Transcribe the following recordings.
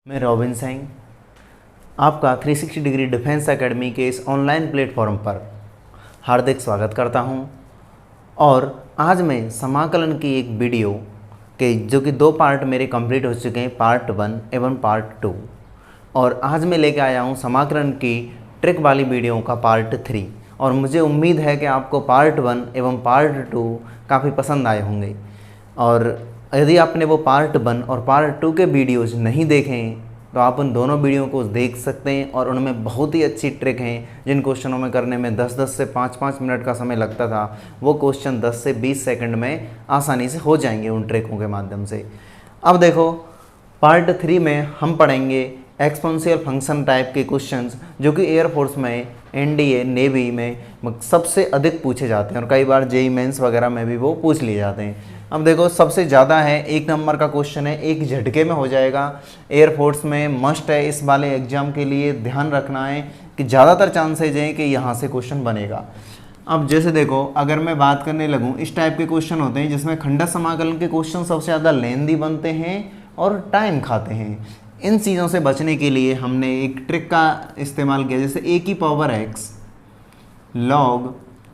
मैं रॉबिन सिंह आपका 360 degree defence academy के इस ऑनलाइन प्लेटफॉर्म पर हार्दिक स्वागत करता हूं। और आज मैं समाकलन की एक वीडियो के जो कि 2 पार्ट मेरे कंप्लीट हो चुके हैं, पार्ट 1 एवं पार्ट 2, और आज मैं लेके आया हूं समाकलन की ट्रिक वाली वीडियो का पार्ट 3। और मुझे उम्मीद है कि आपको पार्ट 1 एवं पार्ट 2 काफ़ी पसंद आए होंगे। और यदि आपने वो पार्ट 1 और पार्ट 2 के वीडियोज़ नहीं देखे हैं तो आप उन दोनों वीडियो को देख सकते हैं, और उनमें बहुत ही अच्छी ट्रिक हैं जिन क्वेश्चनों में करने में 10-10 से 5-5 मिनट का समय लगता था, वो क्वेश्चन 10 से 20 सेकंड में आसानी से हो जाएंगे उन ट्रिकों के माध्यम से। अब देखो, पार्ट 3 में हम पढ़ेंगे एक्सपोनेंशियल फंक्शन टाइप के क्वेश्चंस जो कि एयरफोर्स में, एनडीए, नेवी में सबसे अधिक पूछे जाते हैं, और कई बार जेईई मेंस वगैरह में भी वो पूछ लिए जाते हैं। अब देखो, सबसे ज़्यादा है 1 नंबर का क्वेश्चन है, एक झटके में हो जाएगा। एयरफोर्स में मस्ट है, इस वाले एग्जाम के लिए ध्यान रखना है कि ज़्यादातर चांसेज हैं कि यहाँ से क्वेश्चन बनेगा। अब जैसे देखो, अगर मैं बात करने लगूँ, इस टाइप के क्वेश्चन होते हैं जिसमें खंडा समाकलन के क्वेश्चन सबसे ज़्यादा लेंदी बनते हैं और टाइम खाते हैं। इन चीज़ों से बचने के लिए हमने एक ट्रिक का इस्तेमाल किया, जैसे a की पावर x log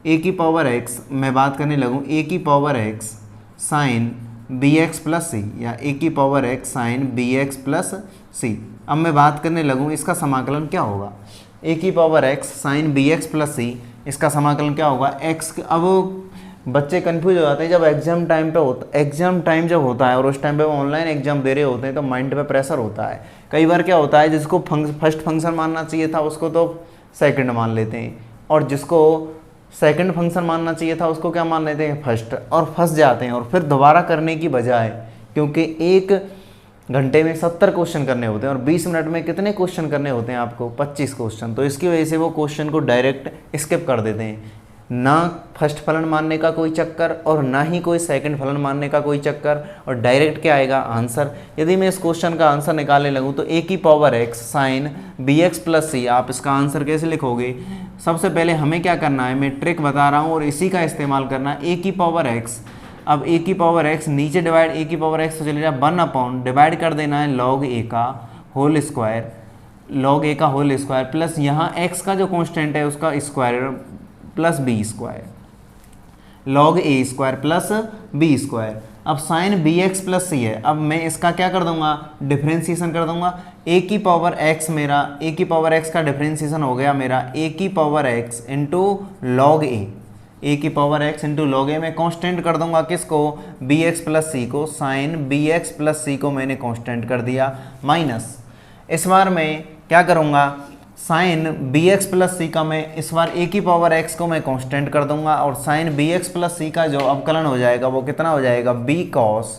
a की पावर x, मैं बात करने लगूँ a की power x sine bx plus C, या a की power x sine bx plus सी। अब मैं बात करने लगूँ इसका समाकलन क्या होगा। a की power x sine bx plus C, इसका समाकलन क्या होगा x। अब बच्चे कंफ्यूज हो जाते हैं जब एग्जाम टाइम पे होता, एग्जाम टाइम जब होता है और उस टाइम पे वो ऑनलाइन एग्जाम दे रहे होते हैं तो माइंड पे प्रेशर होता है। कई बार क्या होता है, जिसको फर्स्ट फंक्शन मानना चाहिए था उसको तो सेकंड मान लेते हैं, और जिसको सेकंड फंक्शन मानना चाहिए था उसको क्या मान लेते हैं, फर्स्ट, और फंस जाते हैं। और फिर दोबारा करने की बजाय, क्योंकि 1 घंटे में 70 क्वेश्चन करने होते हैं और 20 मिनट में कितने क्वेश्चन करने होते हैं आपको, 25 क्वेश्चन, तो इसकी वजह से वो क्वेश्चन को डायरेक्ट स्किप कर देते हैं। ना फर्स्ट फलन मानने का कोई चक्कर और ना ही कोई सेकंड फलन मानने का कोई चक्कर, और डायरेक्ट क्या आएगा, आंसर। यदि मैं इस क्वेश्चन का आंसर निकालने लगूँ तो a की power x sine bx plus C, आप इसका आंसर कैसे लिखोगे। सबसे पहले हमें क्या करना है, मैं ट्रिक बता रहा हूँ और इसी का इस्तेमाल करना है। a की पावर x, अब a की पावर x नीचे डिवाइड, a की पावर x तो चले जाए 1 डिवाइड कर देना है log a का होल स्क्वायर, log a का होल स्क्वायर, प्लस यहाँ x का जो कॉन्स्टेंट है उसका square plus B square, log a square plus B square. अब sine B x plus c है, अब मैं इसका क्या कर दूंगा, डिफ्रेंसिएशन कर दूंगा। ए की पावर एक्स, मेरा ए की पावर एक्स का डिफ्रेंसिएशन हो गया मेरा ए की पावर एक्स इंटू लॉग ए की पावर एक्स इंटू लॉग ए। में कांस्टेंट कर दूंगा किसको, बी एक्स प्लस सी को, sine B x plus c को मैंने कांस्टेंट कर दिया, माइनस इस बार मैं क्या करूँगा, sine B x plus c का मैं इस बार a की पावर x को मैं कांस्टेंट कर दूंगा, और sine B x plus c का जो अवकलन हो जाएगा वो कितना हो जाएगा, b cos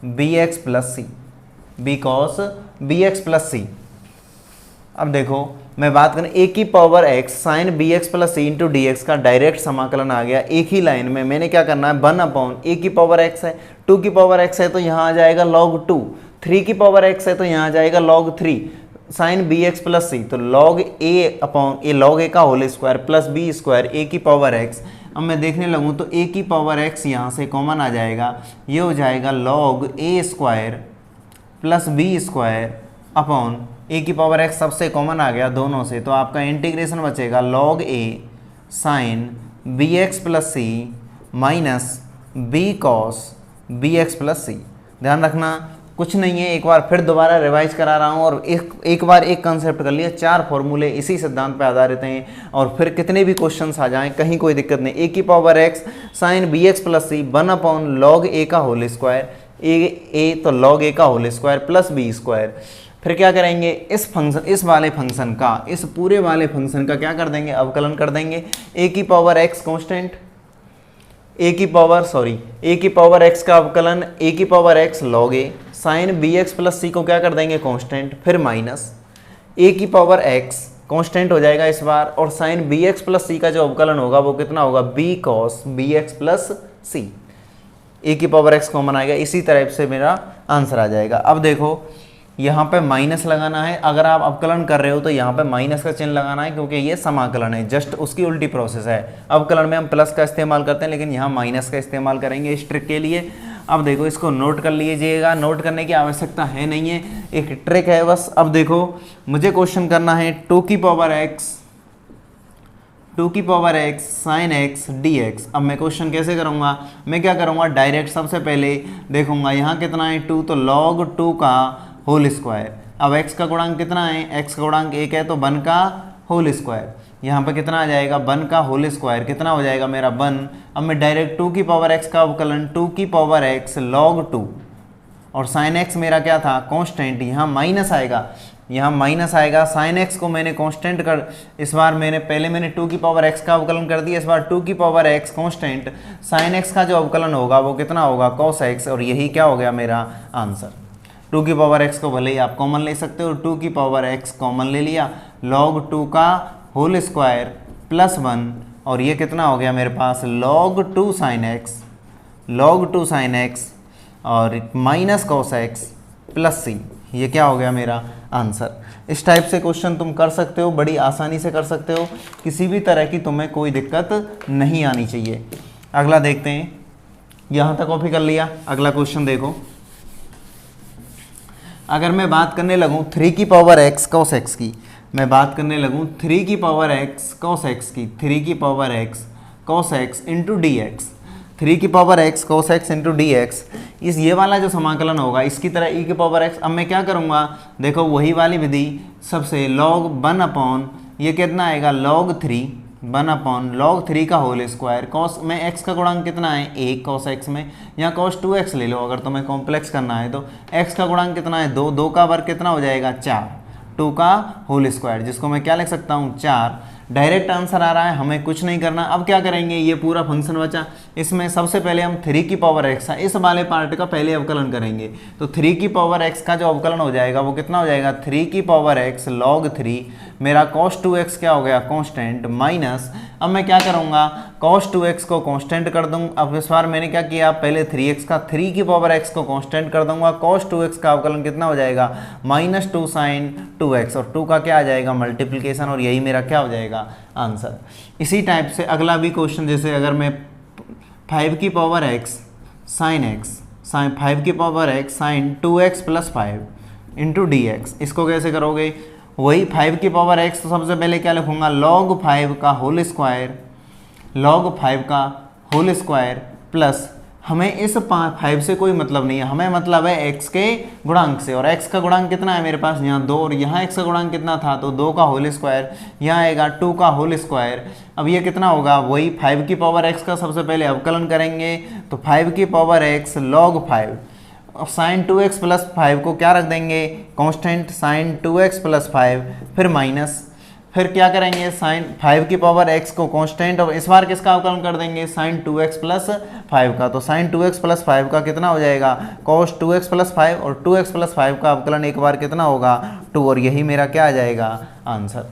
b x plus c, b cos b x plus सी। अब देखो, मैं बात करें a की power x sine B x plus c into D x का डायरेक्ट समाकलन आ गया एक ही लाइन में। मैंने क्या करना है, 1 a की पावर x है, 2 की पावर x है तो यहाँ आ जाएगा log 2, 3 की पावर x है तो यहाँ आ जाएगा log 3, sine B x plus c तो log a upon a, log a का whole square plus B square a की पावर एक्स। अब मैं देखने लगूँ तो ए की पावर एक्स यहाँ से कॉमन आ जाएगा, ये हो जाएगा log a square plus B square upon a की पावर एक्स सबसे कॉमन आ गया दोनों से, तो आपका इंटीग्रेशन बचेगा log a sine B x plus c minus b cos b x plus c. ध्यान रखना कुछ नहीं है, एक बार फिर दोबारा रिवाइज करा रहा हूँ, और एक बार एक कंसेप्ट कर लिया, 4 फॉर्मूले इसी सिद्धांत पे आधारित हैं, और फिर कितने भी क्वेश्चंस आ जाएं कहीं कोई दिक्कत नहीं। a की power x sine B x plus C 1 log a का होल स्क्वायर, a तो लॉग a का whole square plus B square. फिर क्या करेंगे, इस फंक्शन, इस वाले फंक्शन का, इस पूरे वाले फंक्शन का क्या कर देंगे, अवकलन कर देंगे। a की पावर x कॉन्स्टेंट, a की पावर x का अवकलन a की power x log a sine B x plus c को क्या कर देंगे, कांस्टेंट, फिर माइनस a की पावर x कांस्टेंट हो जाएगा इस बार, और sine B x plus c का जो अवकलन होगा वो कितना होगा, b cos b x plus c, a की पावर x कॉमन आएगा, इसी तरह से मेरा आंसर आ जाएगा। अब देखो, यहाँ पे माइनस लगाना है, अगर आप अवकलन कर रहे हो तो यहाँ पे माइनस का चिन्ह लगाना है, क्योंकि ये समाकलन है, जस्ट उसकी उल्टी प्रोसेस है। अवकलन में हम प्लस का इस्तेमाल करते हैं, लेकिन यहाँ माइनस का इस्तेमाल करेंगे इस ट्रिक के लिए। अब देखो इसको नोट कर लीजिएगा, नोट करने की आवश्यकता है नहीं है, एक ट्रिक है बस। अब देखो मुझे क्वेश्चन करना है 2 की power x sine x dx। अब मैं क्वेश्चन कैसे करूँगा, मैं क्या करूँगा, डायरेक्ट सबसे पहले देखूंगा यहाँ कितना है 2, तो log 2 का होल स्क्वायर। अब x का गुणांक कितना है, x का गुणांक 1 है तो 1 का होल स्क्वायर। यहाँ पर कितना आ जाएगा, 1 का होल स्क्वायर कितना हो जाएगा मेरा 1। अब मैं डायरेक्ट 2 की पावर x का अवकलन 2 की पावर x log 2, और साइन x मेरा क्या था कांस्टेंट, यहाँ माइनस आएगा, यहाँ माइनस आएगा। साइन x को मैंने कांस्टेंट कर, इस बार पहले मैंने 2 की पावर x का अवकलन कर दिया, इस बार 2 की power x constant, sine x का जो अवकलन होगा वो कितना होगा cos x, और यही क्या हो गया मेरा आंसर। 2 की पावर x को भले ही आप कॉमन ले सकते हो, 2 की पावर x कॉमन ले लिया, log 2 का होल स्क्वायर प्लस 1, और ये कितना हो गया मेरे पास log 2 sin x और minus cos x plus c, ये क्या हो गया मेरा आंसर। इस टाइप से क्वेश्चन तुम कर सकते हो, बड़ी आसानी से कर सकते हो, किसी भी तरह की तुम्हें कोई दिक्कत नहीं आनी चाहिए। अगला देखते हैं, यहाँ तक कॉपी कर लिया। अगला क्वेश्चन देखो, अगर मैं बात करने लगूँ 3 की पावर x cos x की, मैं बात करने लगूँ 3 की पावर x cos x की, 3 की power x cos x into D x, 3 की power x cos x into D x, इस ये वाला जो समाकलन होगा इसकी तरह e की पावर x। अब मैं क्या करूँगा, देखो वही वाली विधि, सबसे log 1 अपॉन ये कितना आएगा log 3, 1 अपॉन log 3 का होल स्क्वायर, cos में x का गुणांक कितना है 1 cos x में, यहाँ cos 2x ले लो अगर तुम्हें कॉम्प्लेक्स करना है तो, x का गुणांक कितना है 2, 2 का वर्ग कितना हो जाएगा 4, 2 का होल स्क्वायर, जिसको मैं क्या लिख सकता हूँ 4। डायरेक्ट आंसर आ रहा है, हमें कुछ नहीं करना। अब क्या करेंगे, ये पूरा फंक्शन बचा, इसमें सबसे पहले हम 3 की पावर x है, इस वाले पार्ट का पहले अवकलन करेंगे। तो 3 की पावर x का जो अवकलन हो जाएगा वो कितना हो जाएगा 3 की पावर x log 3, मेरा cos 2x क्या हो गया कांस्टेंट, माइनस, अब मैं क्या करूँगा cos 2x को कांस्टेंट कर दूँ। अब इस बार मैंने क्या किया, पहले 3x का 3 की पावर x को कांस्टेंट कर दूंगा, cos 2x का अवकलन कितना हो जाएगा -2 sin 2x, और 2 का क्या आ जाएगा मल्टीप्लिकेशन, और यही मेरा क्या हो जाएगा आंसर। इसी टाइप से अगला भी क्वेश्चन, जैसे अगर मैं 5 की पावर x sin x, 5 की power x sin 2x plus 5 into D x, इसको कैसे करोगे, वही 5 की पावर x, तो सबसे पहले क्या लिखूंगा log 5 का होल स्क्वायर, log 5 का होल स्क्वायर प्लस, हमें इस 5 से कोई मतलब नहीं है, हमें मतलब है x के गुणांक से, और x का गुणांक कितना है मेरे पास यहाँ 2, और यहाँ x का गुणांक कितना था तो 2 का होल स्क्वायर, यहाँ आएगा 2 का होल स्क्वायर। अब ये कितना होगा, वही 5 की पावर x का सबसे पहले अवकलन करेंगे, तो 5 की पावर x log 5, अब साइन 2x प्लस 5 को क्या रख देंगे कांस्टेंट, साइन 2x प्लस 5, फिर माइनस, फिर क्या करेंगे साइन 5 की पावर x को कांस्टेंट, और इस बार किसका अवकलन कर देंगे साइन 2x प्लस 5 का, तो साइन 2x प्लस 5 का कितना हो जाएगा cos 2x प्लस 5, और 2x प्लस 5 का अवकलन एक बार कितना होगा 2, और यही मेरा क्या आ जाएगा आंसर।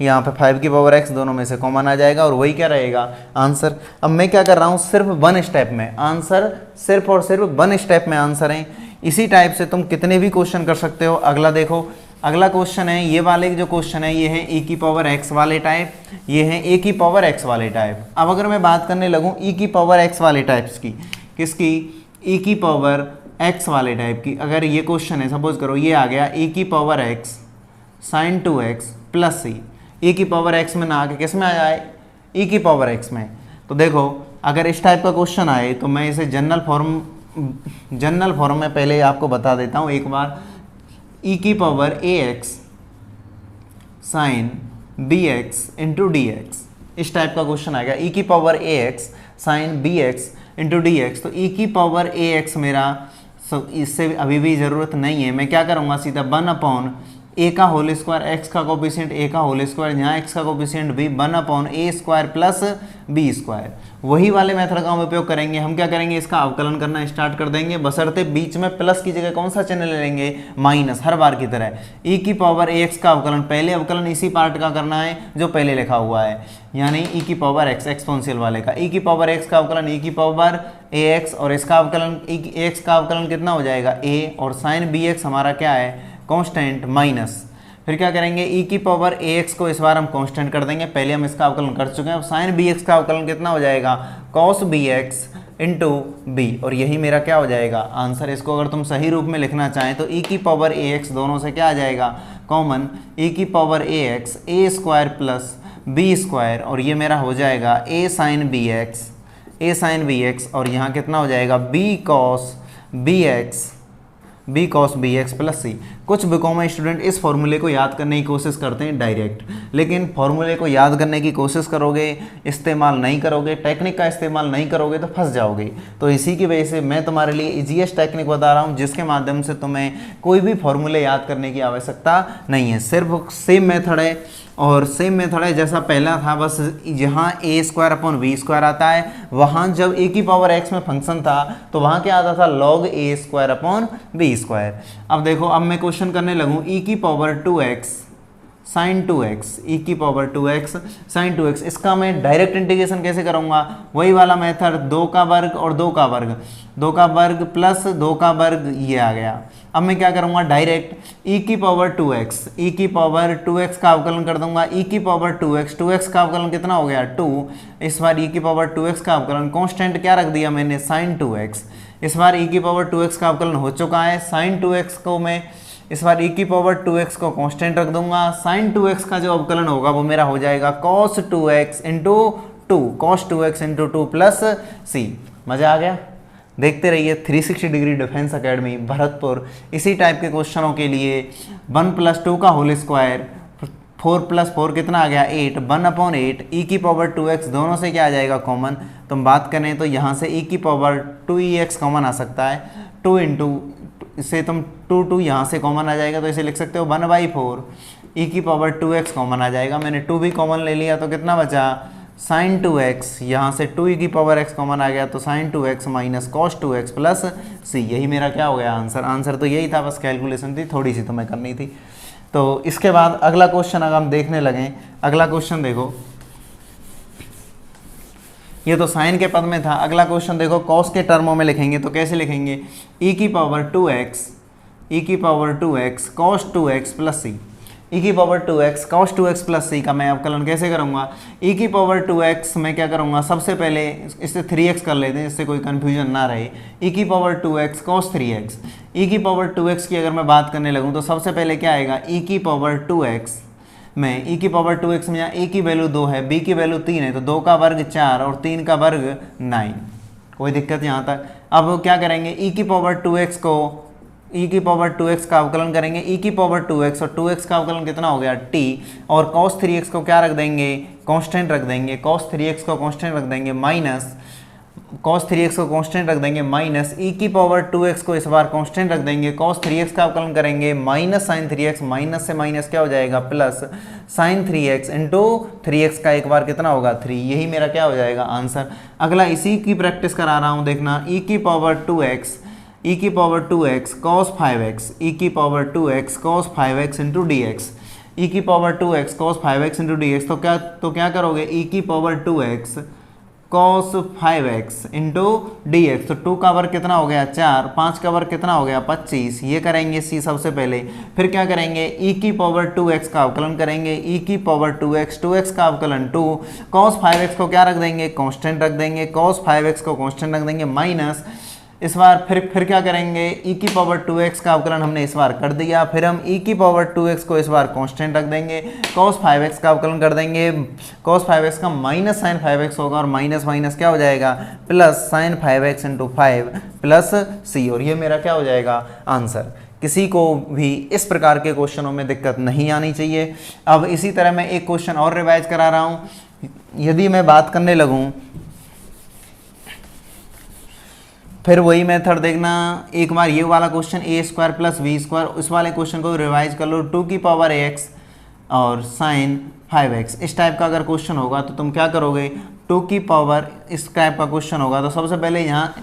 यहाँ पे 5 की पावर x दोनों में से कॉमन आ जाएगा, और वही क्या रहेगा आंसर। अब मैं क्या कर रहा हूँ, सिर्फ 1 स्टेप में आंसर, सिर्फ और सिर्फ 1 स्टेप में आंसर है। इसी टाइप से तुम कितने भी क्वेश्चन कर सकते हो। अगला देखो, अगला क्वेश्चन है, ये वाले जो क्वेश्चन है ये है e की पावर x वाले टाइप, ये है a की पावर x वाले टाइप। अब अगर मैं बात करने लगूँ e की पावर x वाले टाइप्स की, किसकी, e की पावर x वाले टाइप की, अगर ये क्वेश्चन है, सपोज करो ये आ गया e की power x sine 2x plus c, e की पावर x में ना आके किस में आ जाए e की पावर x में, तो देखो अगर इस टाइप का क्वेश्चन आए तो मैं इसे जनरल फॉर्म में पहले आपको बता देता हूँ एक बार, e की power ax sine bx into D x, इस टाइप का क्वेश्चन आएगा e की power ax sine bx into D x. तो e की पावर ax मेरा इससे अभी भी ज़रूरत नहीं है, मैं क्या करूँगा सीधा 1 अपॉन a का होल स्क्वायर, x का कोफिशिएंट a का होल स्क्वायर, यहाँ x का coefficient b, 1 upon a square plus b square, वही वाले मेथड का हम उपयोग करेंगे। हम क्या करेंगे, इसका अवकलन करना स्टार्ट कर देंगे, बशर्ते बीच में प्लस की जगह कौन सा चिन्ह ले लेंगे माइनस, हर बार की तरह। e की पावर ax का अवकलन, पहले अवकलन इसी पार्ट का करना है जो पहले लिखा हुआ है, यानी e की पावर x एक्सपोनेंशियल वाले का, e की पावर x का अवकलन e की पावर ax, और इसका अवकलन x का अवकलन कितना हो जाएगा a, और साइन bx हमारा क्या है कांस्टेंट, माइनस, फिर क्या करेंगे e की पावर ax को इस बार हम कांस्टेंट कर देंगे, पहले हम इसका अवकलन कर चुके हैं। अब साइन bx का अवकलन कितना हो जाएगा cos bx इंटू बी, और यही मेरा क्या हो जाएगा आंसर। इसको अगर तुम सही रूप में लिखना चाहें तो e की पावर ax दोनों से क्या आ जाएगा कॉमन, e की power ax a square plus b square, और ये मेरा हो जाएगा a साइन बी एक्स, और यहाँ कितना हो जाएगा b cos b x plus c. कुछ बीकॉम स्टूडेंट इस फॉर्मूले को याद करने की कोशिश करते हैं डायरेक्ट, लेकिन फॉर्मूले को याद करने की कोशिश करोगे, इस्तेमाल नहीं करोगे, टेक्निक का इस्तेमाल नहीं करोगे तो फंस जाओगे। तो इसी की वजह से मैं तुम्हारे लिए ईजीएस्ट टेक्निक बता रहा हूँ, जिसके माध्यम से तुम्हें कोई भी फॉर्मूले याद करने की आवश्यकता नहीं है। सिर्फ सेम मेथड है, और सेम मेथड है जैसा पहला था, बस यहाँ ए स्क्वायर अपॉन बी स्क्वायर आता है, वहाँ जब ए की पावर एक्स में फंक्शन था तो वहाँ क्या आता था log a square upon B square. अब देखो, अब मैं क्वेश्चन करने लगूँ ई की पावर 2x साइन 2x, ई की पावर 2x साइन 2x, इसका मैं डायरेक्ट इंटीग्रेशन कैसे करूँगा, वही वाला मेथड, 2 का वर्ग और 2 का वर्ग, 2 का वर्ग प्लस 2 का वर्ग, ये आ गया। अब मैं क्या करूँगा डायरेक्ट e की पावर 2x, e की पावर 2x का अवकलन कर दूंगा, e की पावर 2x, 2x का अवकलन कितना हो गया 2, इस बार e की पावर 2x का अवकलन कांस्टेंट क्या रख दिया मैंने साइन 2x, इस बार e की पावर 2x का अवकलन हो चुका है, साइन 2x को मैं इस बार e की पावर 2x को कांस्टेंट रख दूंगा, साइन 2x का जो अवकलन होगा वो मेरा हो जाएगा cos 2x into 2, cos 2x into 2 plus c। मज़ा आ गया? देखते रहिए 360 डिग्री डिफेंस एकेडमी भरतपुर। इसी टाइप के क्वेश्चनों के लिए 1 + 2 का होल स्क्वायर, 4 + 4 कितना आ गया 8, 1/8, e की पावर 2x दोनों से क्या आ जाएगा कॉमन। तुम बात करें तो यहाँ से e की पावर 2ex कॉमन आ सकता है, 2 इंटू इससे तुम 2 यहाँ से कॉमन आ जाएगा तो इसे लिख सकते हो 1/4, e की पावर 2x कॉमन आ जाएगा, मैंने 2 भी कॉमन ले लिया तो कितना बचा साइन 2x, यहाँ से 2e की पावर x कॉमन आ गया तो sine 2x minus cos 2x plus c। यही मेरा क्या हो गया आंसर। आंसर तो यही था, बस कैलकुलेशन थी थोड़ी सी तुम्हें करनी थी। तो इसके बाद अगला क्वेश्चन अगर हम देखने लगें, अगला क्वेश्चन देखो, ये तो साइन के पद में था। अगला क्वेश्चन देखो, कॉस के टर्मों में लिखेंगे तो कैसे लिखेंगे, e की power 2x cos 2x plus c, e की power 2x cos 2x plus c का मैं अवकलन कैसे करूँगा, e की पावर 2x मैं क्या करूँगा, सबसे पहले इससे 3x कर लेते हैं जिससे कोई कन्फ्यूजन ना रहे, e की power 2x cos 3x, e की पावर 2x की अगर मैं बात करने लगूँ तो सबसे पहले क्या आएगा, e की पावर 2x में e की पावर 2x में यहाँ a की वैल्यू 2 है, b की वैल्यू 3 है, तो 2 का वर्ग 4 और 3 का वर्ग 9, कोई दिक्कत यहाँ तक। अब क्या करेंगे, e की पावर 2x को e की पावर 2x का अवकलन करेंगे, e की पावर 2x और 2x का अवकलन कितना हो गया t, और cos 3x को क्या रख देंगे कांस्टेंट रख देंगे, cos 3x को कांस्टेंट रख देंगे माइनस cos 3x को कांस्टेंट रख देंगे माइनस e की पावर 2x को इस बार कांस्टेंट रख देंगे, cos 3x का अवकलन करेंगे माइनस साइन 3x, माइनस से माइनस क्या हो जाएगा plus sign 3x into 3x का एक बार कितना होगा 3। यही मेरा क्या हो जाएगा आंसर। अगला इसी की प्रैक्टिस करा रहा हूँ, देखना, e की power 2x cos 5x, e की power 2x cos 5x into dx, e की power 2x cos 5x into dx, तो क्या करोगे, e की power 2x cos 5x into dx, तो 2 का वर्ग कितना हो गया 4, 5 का वर्ग कितना हो गया 25, ये करेंगे c सबसे पहले। फिर क्या करेंगे, e की पावर 2x का अवकलन करेंगे, e की पावर 2x का अवकलन 2, cos 5x को क्या रख देंगे कांस्टेंट रख देंगे, cos 5x को कांस्टेंट रख देंगे माइनस, इस बार फिर क्या करेंगे, e की पावर 2x का अवकलन हमने इस बार कर दिया, फिर हम e की पावर 2x को इस बार कांस्टेंट रख देंगे, cos 5x का अवकलन कर देंगे, cos 5x का माइनस साइन 5x होगा और माइनस माइनस क्या हो जाएगा plus sign 5x into 5 plus c, और ये मेरा क्या हो जाएगा आंसर। किसी को भी इस प्रकार के क्वेश्चनों में दिक्कत नहीं आनी चाहिए। अब इसी तरह मैं एक क्वेश्चन और रिवाइज करा रहा हूँ। यदि मैं बात करने लगूँ, फिर वही मेथड देखना, एक बार ये वाला question a square plus B square, उस वाले क्वेश्चन को रिवाइज कर लो, 2 की पावर x और साइन 5x, इस टाइप का अगर क्वेश्चन होगा तो तुम क्या करोगे, 2 की पावर इस टाइप का क्वेश्चन होगा तो सबसे पहले यहाँ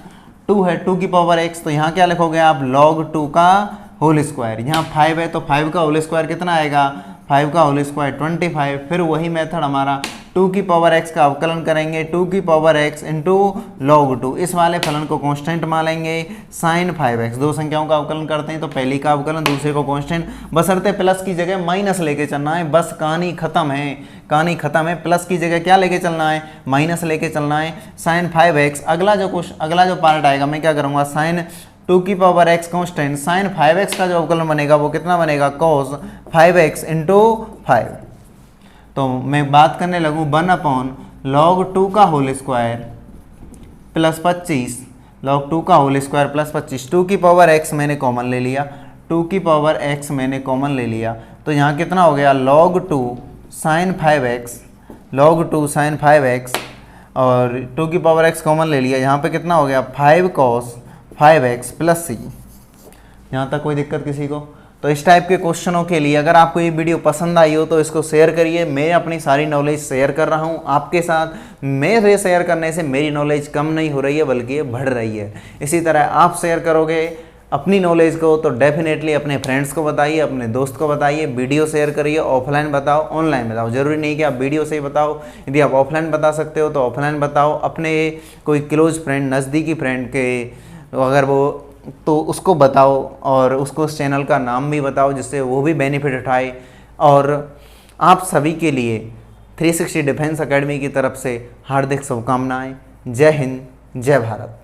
2 है, 2 की पावर x, तो यहाँ क्या लिखोगे आप log 2 का होल स्क्वायर, यहाँ 5 है तो 5 का होल स्क्वायर कितना आएगा, 5 का होल स्क्वायर 25, फिर वही मेथड हमारा 2 की पावर x का अवकलन करेंगे 2 की पावर x इंटू log 2, इस वाले फलन को कांस्टेंट मान लेंगे sin 5x। दो संख्याओं का अवकलन करते हैं तो पहली का अवकलन दूसरे को कांस्टेंट, बशर्ते प्लस की जगह माइनस लेके चलना है, बस कहानी खत्म है, कहानी खत्म है। प्लस की जगह क्या लेके चलना है, माइनस लेके चलना है। sin 5x अगला जो पार्ट आएगा मैं क्या करूँगा, sin 2 की power x constant sin 5x का जो अवकलन बनेगा वो कितना बनेगा, cos 5x इंटू 5। तो मैं बात करने लगूँ 1/log 2 का होल स्क्वायर प्लस 25, log 2 का होल स्क्वायर प्लस 25। 2 की पावर x मैंने कॉमन ले लिया, 2 की पावर x मैंने कॉमन ले लिया, तो यहाँ कितना हो गया log 2 sin 5x, log 2 sin 5x, और 2 की पावर x कॉमन ले लिया, यहाँ पे कितना हो गया 5 cos 5x प्लस c। यहाँ तक कोई दिक्कत किसी को? तो इस टाइप के क्वेश्चनों के लिए अगर आपको ये वीडियो पसंद आई हो तो इसको शेयर करिए। मैं अपनी सारी नॉलेज शेयर कर रहा हूँ आपके साथ। मेरे शेयर करने से मेरी नॉलेज कम नहीं हो रही है बल्कि ये बढ़ रही है। इसी तरह आप शेयर करोगे अपनी नॉलेज को तो डेफिनेटली अपने फ्रेंड्स को बताइए, अपने दोस्त को बताइए, वीडियो शेयर करिए। ऑफलाइन बताओ, ऑनलाइन बताओ, ज़रूरी नहीं कि आप वीडियो से ही बताओ। यदि आप ऑफलाइन बता सकते हो तो ऑफलाइन बताओ। अपने कोई क्लोज फ्रेंड, नज़दीकी फ्रेंड के अगर वो तो उसको बताओ और उसको उस चैनल का नाम भी बताओ जिससे वो भी बेनिफिट उठाए। और आप सभी के लिए 360 डिफेंस एकेडमी की तरफ से हार्दिक शुभकामनाएं। जय हिंद, जय भारत।